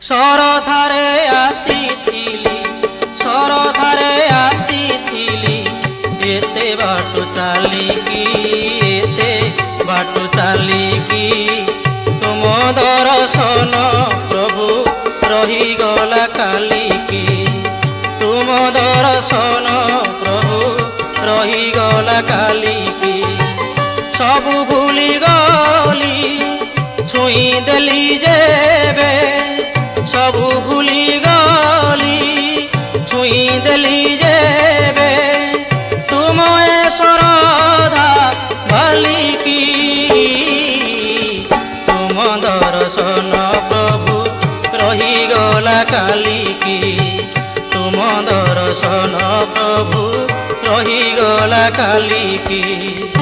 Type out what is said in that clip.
सरधारे आसीथिली सरधारे आसीथिली एते बाटो चालिकी एते बाटो चालिकी तुम दर्शन प्रभु रहीगला कालिकी तुम दर्शन प्रभु रहीगला कालिकी सबु भूली गली छुई देली जेबे सबु भूली गली छुई देली जेबे तुम ए श्रद्धा बालिकी तुम दर्शन प्रभु रहीगला कालिकी तुम दर्शन प्रभु रहीगला कालिकी।